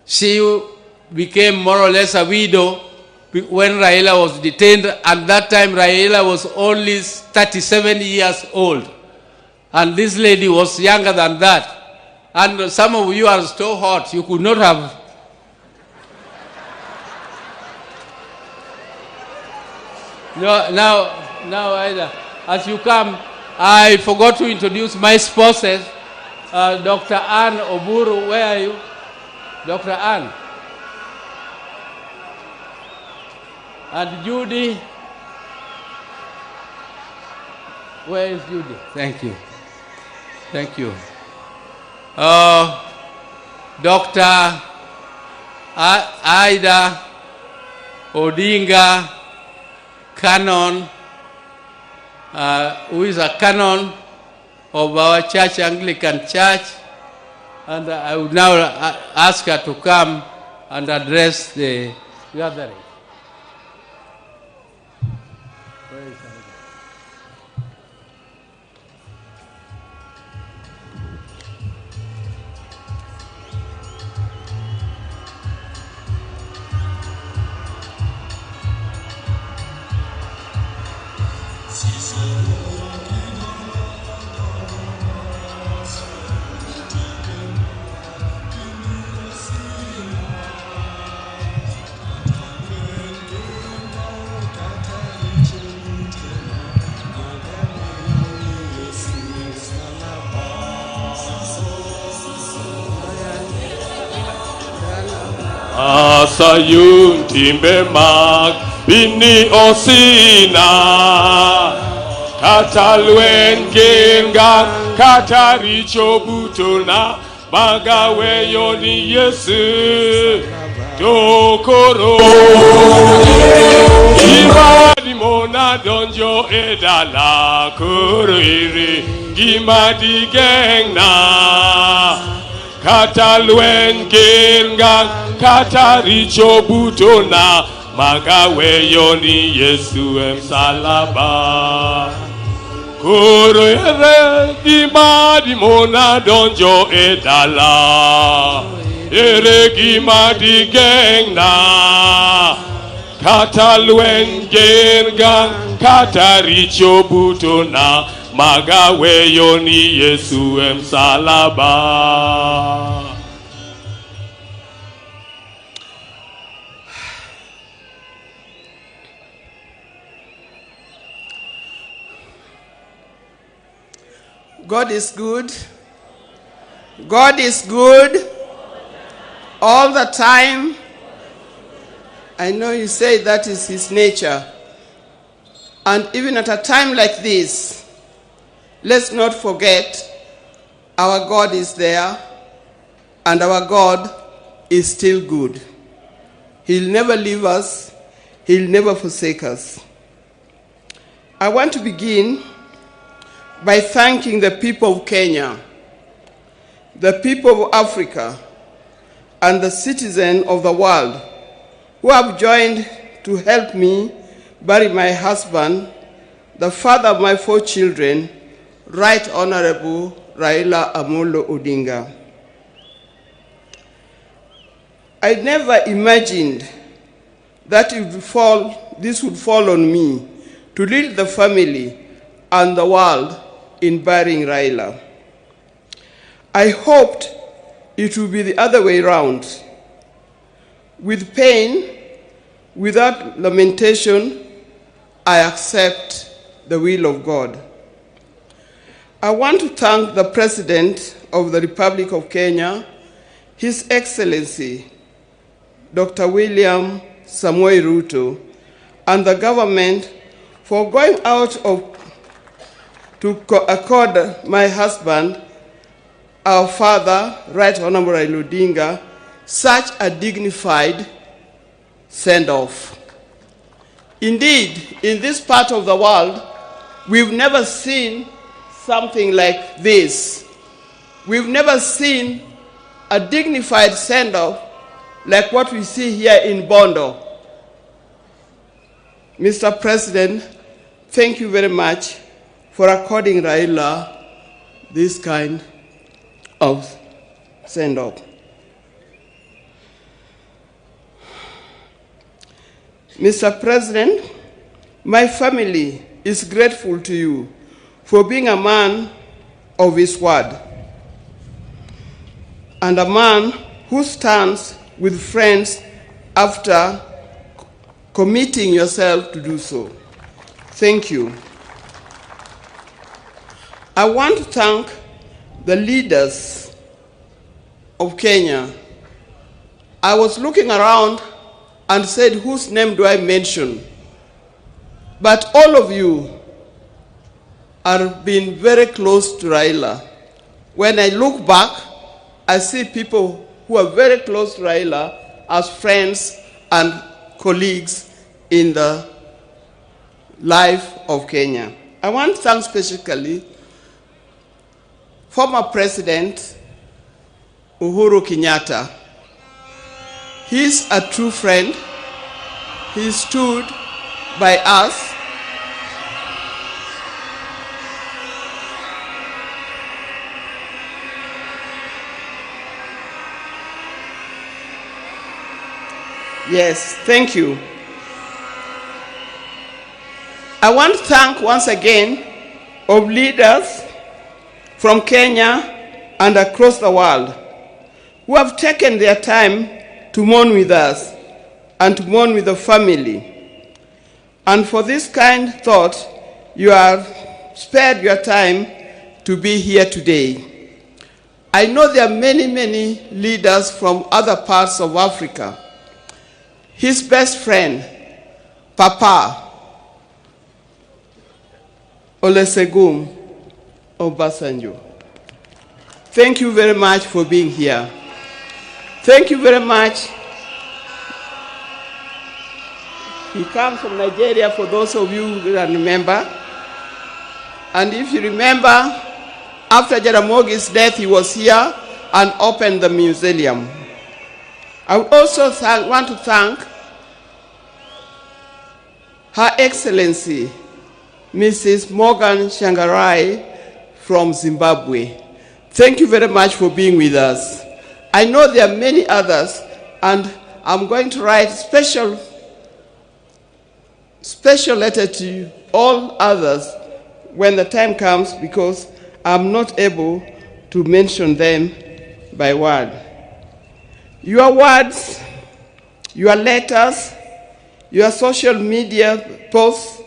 She became more or less a widow when Raila was detained. At that time, Raila was only 37 years old. And this lady was younger than that. And some of you are so hot, you could not have. Now, either. As you come, I forgot to introduce my spouses. Dr. Ann Oburu, where are you? Dr. Ann. And Judy. Where is Judy? Thank you. Thank you. Dr. Ida Odinga Canon, who is a canon of our church, Anglican Church, and I would now ask her to come and address the gathering. Where is her? Asayun timbe mag bini osina katalwen genga kataricho butona magawe yoni yesu dokoro imadi mona donjo edala kuriri gimadi gengna Katalwen genga kataricho butona magawe yoni Yesu emsalaba Kuro ere gimadi mona donjo edala Ere gimadi gengna Katalwen genga kataricho butona magawe yoni Yesu emsalaba. God is good. God is good all the time. I know you say that is his nature. And even at a time like this, let's not forget our God is there and our God is still good. He'll never leave us. He'll never forsake us. I want to begin by thanking the people of Kenya, the people of Africa, and the citizens of the world who have joined to help me bury my husband, the father of my 4 children, Right Honorable Raila Odinga. I never imagined that this would fall on me to lead the family and the world in burying Raila. I hoped it would be the other way around. With pain, without lamentation, I accept the will of God. I want to thank the President of the Republic of Kenya, His Excellency, Dr. William Samoei Ruto, and the government for going out to accord my husband, our father, Right Honorable Raila Odinga, such a dignified send-off. Indeed, in this part of the world, we've never seen something like this. We've never seen a dignified send-off like what we see here in Bondo. Mr. President, thank you very much for according Raila this kind of send-off. Mr. President, my family is grateful to you for being a man of his word and a man who stands with friends after committing yourself to do so. Thank you. I want to thank the leaders of Kenya. I was looking around and said, whose name do I mention? But all of you have been very close to Raila. When I look back, I see people who are very close to Raila as friends and colleagues in the life of Kenya. I want to thank specifically former President Uhuru Kenyatta. He's a true friend. He stood by us. Yes, thank you. I want to thank once again of leaders from Kenya and across the world who have taken their time to mourn with us and to mourn with the family. And for this kind thought, you have spared your time to be here today. I know there are many, many leaders from other parts of Africa. His best friend, Papa Olusegun Obasanjo. Thank you very much for being here. Thank you very much. He comes from Nigeria, for those of you who can remember. And if you remember, after Jaramogi's death, he was here and opened the museum. I would also want to thank Her Excellency, Mrs. Morgan Shangarai from Zimbabwe. Thank you very much for being with us. I know there are many others, and I'm going to write special letter to all others when the time comes, because I'm not able to mention them by word. Your words, your letters, your social media posts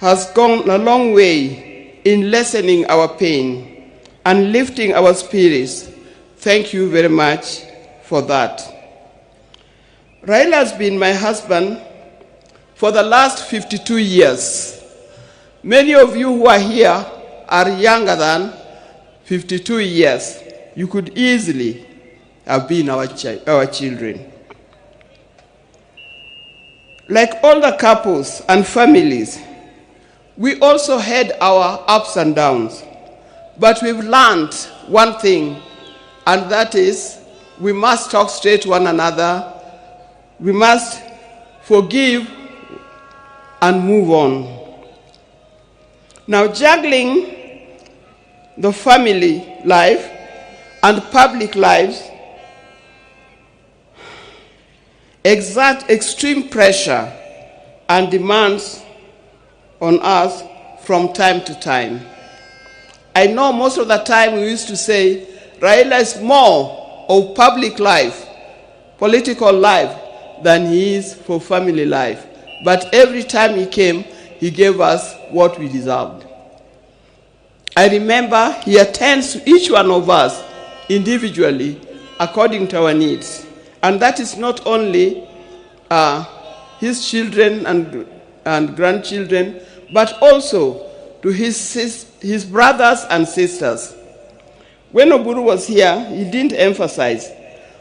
has gone a long way in lessening our pain and lifting our spirits. Thank you very much for that. Raila has been my husband for the last 52 years. Many of you who are here are younger than 52 years. You could easily have been our children. Like all the couples and families, we also had our ups and downs. But we've learned one thing, and that is we must talk straight to one another. We must forgive and move on. Now, juggling the family life and public lives exert extreme pressure and demands on us from time to time. I know most of the time we used to say Raila is more of public life, political life, than he is for family life. But every time he came, he gave us what we deserved. I remember he attends to each one of us individually according to our needs. And that is not only his children and grandchildren, but also to his brothers and sisters. When Oburu was here, he didn't emphasize.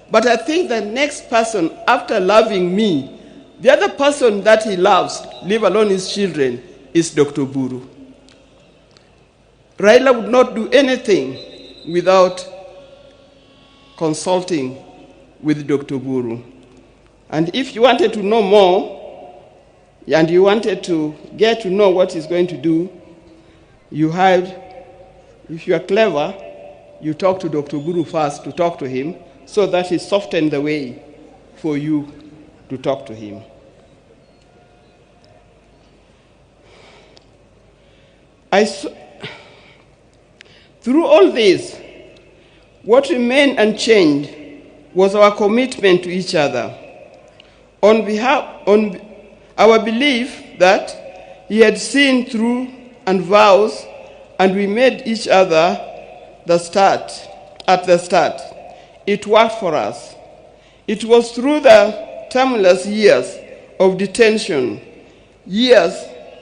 But I think the next person, after loving me, the other person that he loves, leave alone his children, is Dr. Buru. Raila would not do anything without consulting with Dr. Buru. And if you wanted to know more, and you wanted to get to know what he's going to do, if you are clever, you talk to Dr. Buru first to talk to him, so that he softened the way for you to talk to him. Through all this, what remained unchanged was our commitment to each other. On our belief that he had seen through and vows, and we made each other at the start. It worked for us. It was through the tumultuous years of detention, years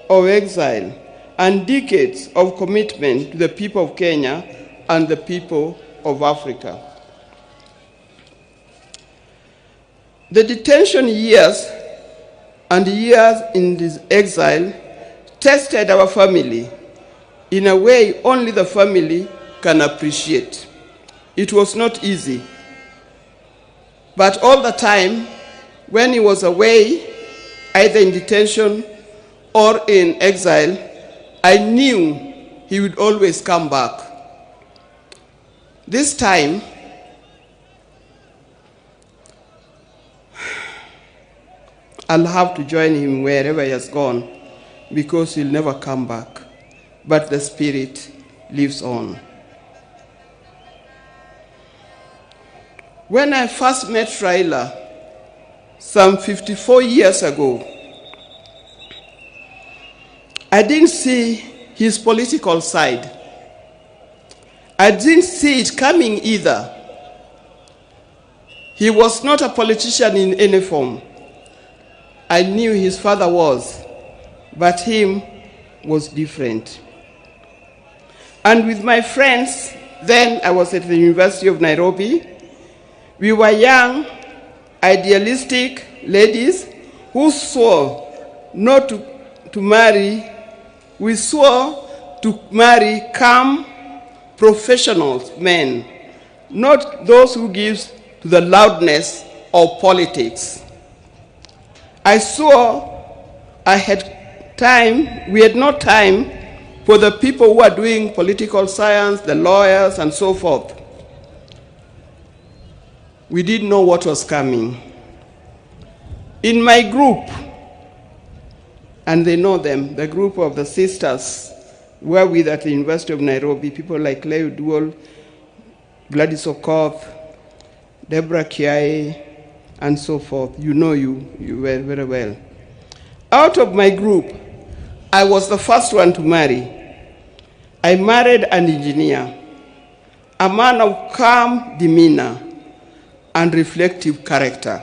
of exile, and decades of commitment to the people of Kenya and the people of Africa. The detention years and years in this exile tested our family in a way only the family can appreciate. It was not easy. But all the time, when he was away, either in detention or in exile, I knew he would always come back. This time, I'll have to join him wherever he has gone, because he'll never come back. But the spirit lives on. When I first met Raila, some 54 years ago, I didn't see his political side. I didn't see it coming either. He was not a politician in any form. I knew his father was, but him was different. And with my friends, then I was at the University of Nairobi, we were young, idealistic ladies who swore not to marry. We swore to marry calm, professional men, not those who give to the loudness of politics. I swore we had no time for the people who are doing political science, the lawyers, and so forth. We didn't know what was coming. In my group, and they know them, the group of the sisters were with at the University of Nairobi, people like Leo Duol, Gladys Okoth, Deborah Kiai, and so forth. You know you very, very well. Out of my group, I was the first one to marry. I married an engineer, a man of calm demeanor and reflective character.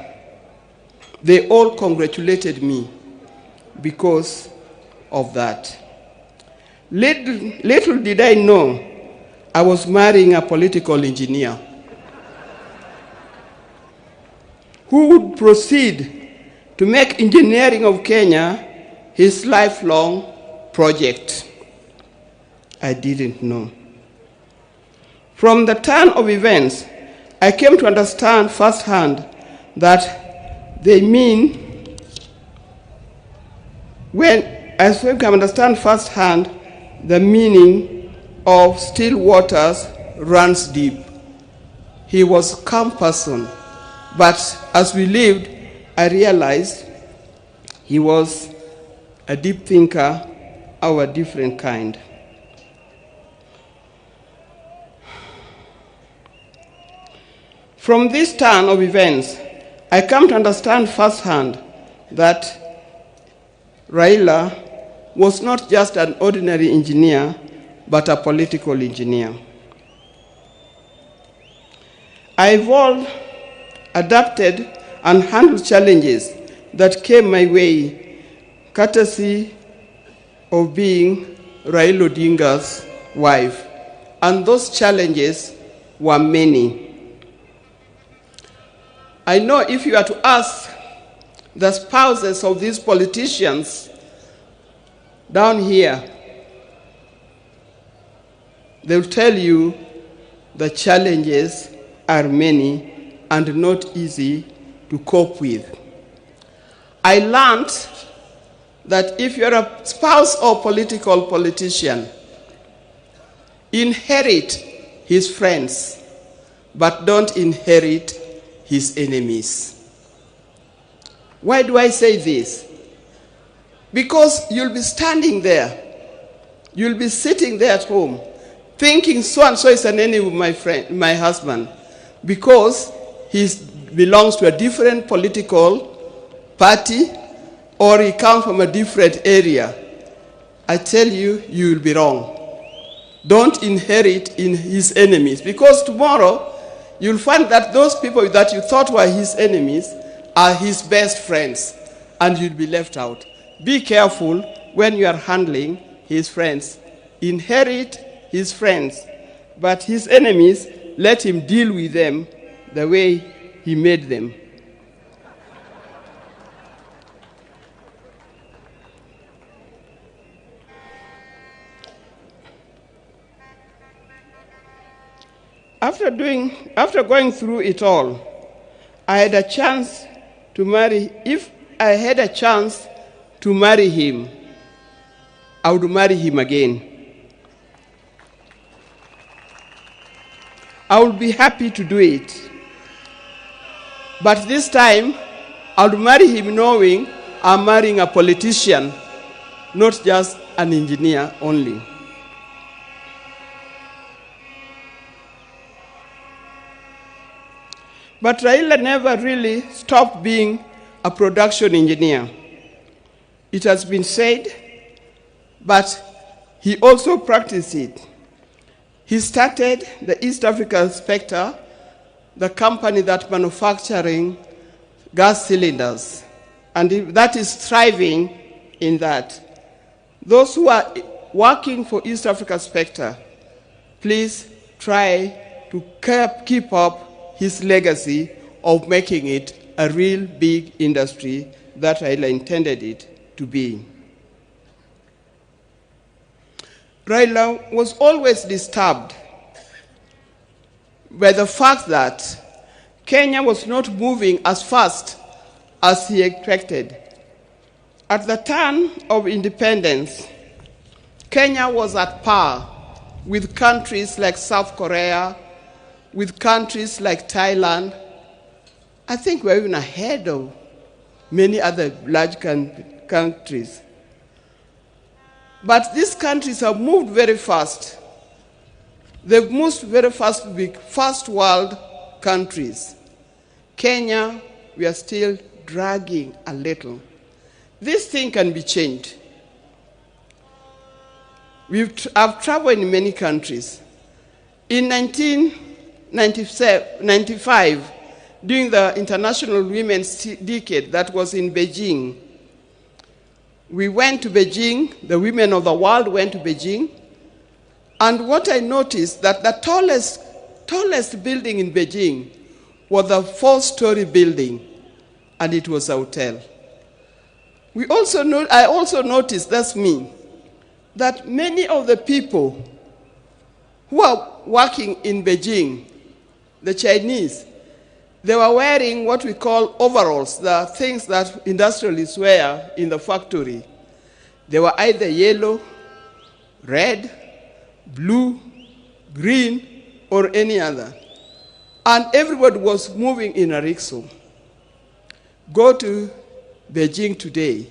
They all congratulated me because of that. Little did I know I was marrying a political engineer who would proceed to make engineering of Kenya his lifelong project. I didn't know. From the turn of events, I came to understand firsthand that they mean the meaning of still waters runs deep. He was a calm person, but as we lived, I realized he was a deep thinker of a different kind. From this turn of events, I come to understand firsthand that Raila was not just an ordinary engineer, but a political engineer. I evolved, adapted, and handled challenges that came my way, courtesy of being Raila Odinga's wife. And those challenges were many. I know if you are to ask the spouses of these politicians down here, they'll tell you the challenges are many and not easy to cope with. I learned that if you're a spouse or politician, inherit his friends, but don't inherit his enemies. Why do I say this? Because you'll be standing there. You'll be sitting there at home thinking so-and-so is an enemy of my husband because he belongs to a different political party or he comes from a different area. I tell you, you will be wrong. Don't inherit in his enemies, because tomorrow you'll find that those people that you thought were his enemies are his best friends, and you'll be left out. Be careful when you are handling his friends. Inherit his friends, but his enemies, let him deal with them the way he made them. After going through it all, I had a chance to marry. If I had a chance to marry him, I would marry him again. I would be happy to do it. But this time, I would marry him knowing I'm marrying a politician, not just an engineer only. But Raila never really stopped being a production engineer. It has been said, but he also practiced it. He started the East African Spectre, the company that manufacturing gas cylinders, and that is thriving in that. Those who are working for East Africa Spectre, please try to keep up his legacy of making it a real big industry that Raila intended it to be. Raila was always disturbed by the fact that Kenya was not moving as fast as he expected. At the turn of independence, Kenya was at par with countries like South Korea, with countries like Thailand. I think we're even ahead of many other large countries. But these countries have moved very fast. They've moved very fast to be first world countries. Kenya, we are still dragging a little. This thing can be changed. I've traveled in many countries. In 1995, during the International Women's Decade that was in Beijing, we went to Beijing, the women of the world went to Beijing, and what I noticed that the tallest building in Beijing was a 4-story building, and it was a hotel. I also noticed, that's me, that many of the people who are working in Beijing, the Chinese, they were wearing what we call overalls, the things that industrialists wear in the factory. They were either yellow, red, blue, green, or any other. And everybody was moving in a rickshaw. Go to Beijing today,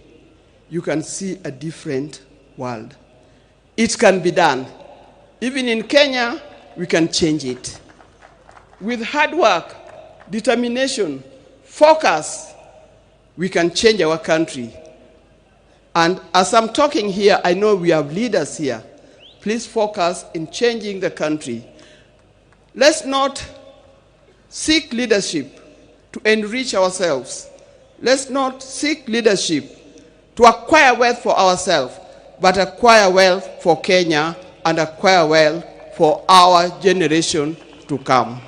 you can see a different world. It can be done. Even in Kenya, we can change it. With hard work, determination, focus, we can change our country. And as I'm talking here, I know we have leaders here. Please focus in changing the country. Let's not seek leadership to enrich ourselves. Let's not seek leadership to acquire wealth for ourselves, but acquire wealth for Kenya and acquire wealth for our generation to come.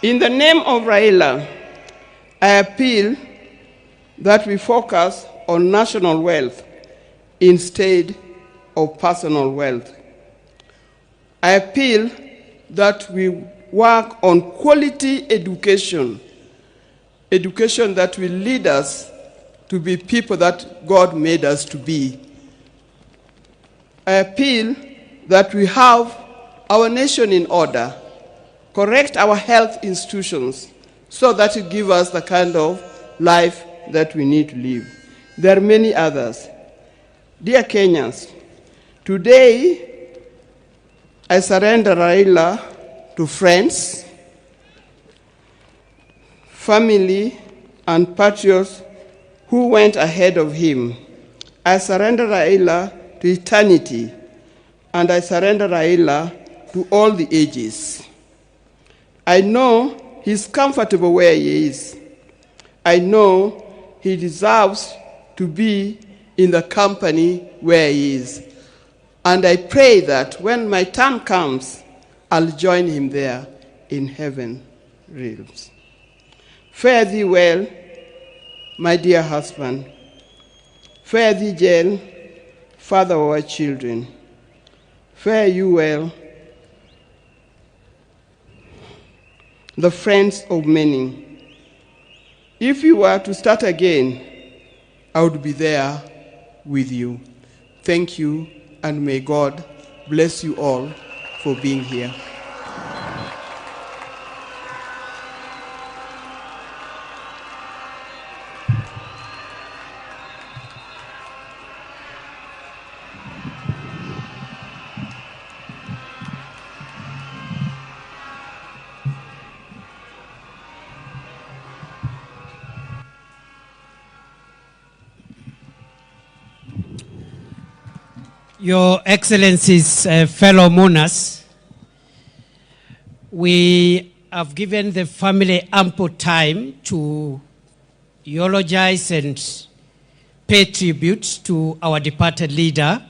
In the name of Raila, I appeal that we focus on national wealth instead of personal wealth. I appeal that we work on quality education, education that will lead us to be people that God made us to be. I appeal that we have our nation in order, correct our health institutions so that it gives us the kind of life that we need to live. There are many others. Dear Kenyans, today I surrender Raila to friends, family, and patriots who went ahead of him. I surrender Raila to eternity, and I surrender Raila to all the ages. I know he's comfortable where he is. I know he deserves to be in the company where he is. And I pray that when my time comes, I'll join him there in heaven realms. Fare thee well, my dear husband. Fare thee well, father of our children. Fare you well, the friends of many. If you were to start again, I would be there with you. Thank you, and may God bless you all for being here. Your Excellencies, fellow mourners, we have given the family ample time to eulogize and pay tribute to our departed leader,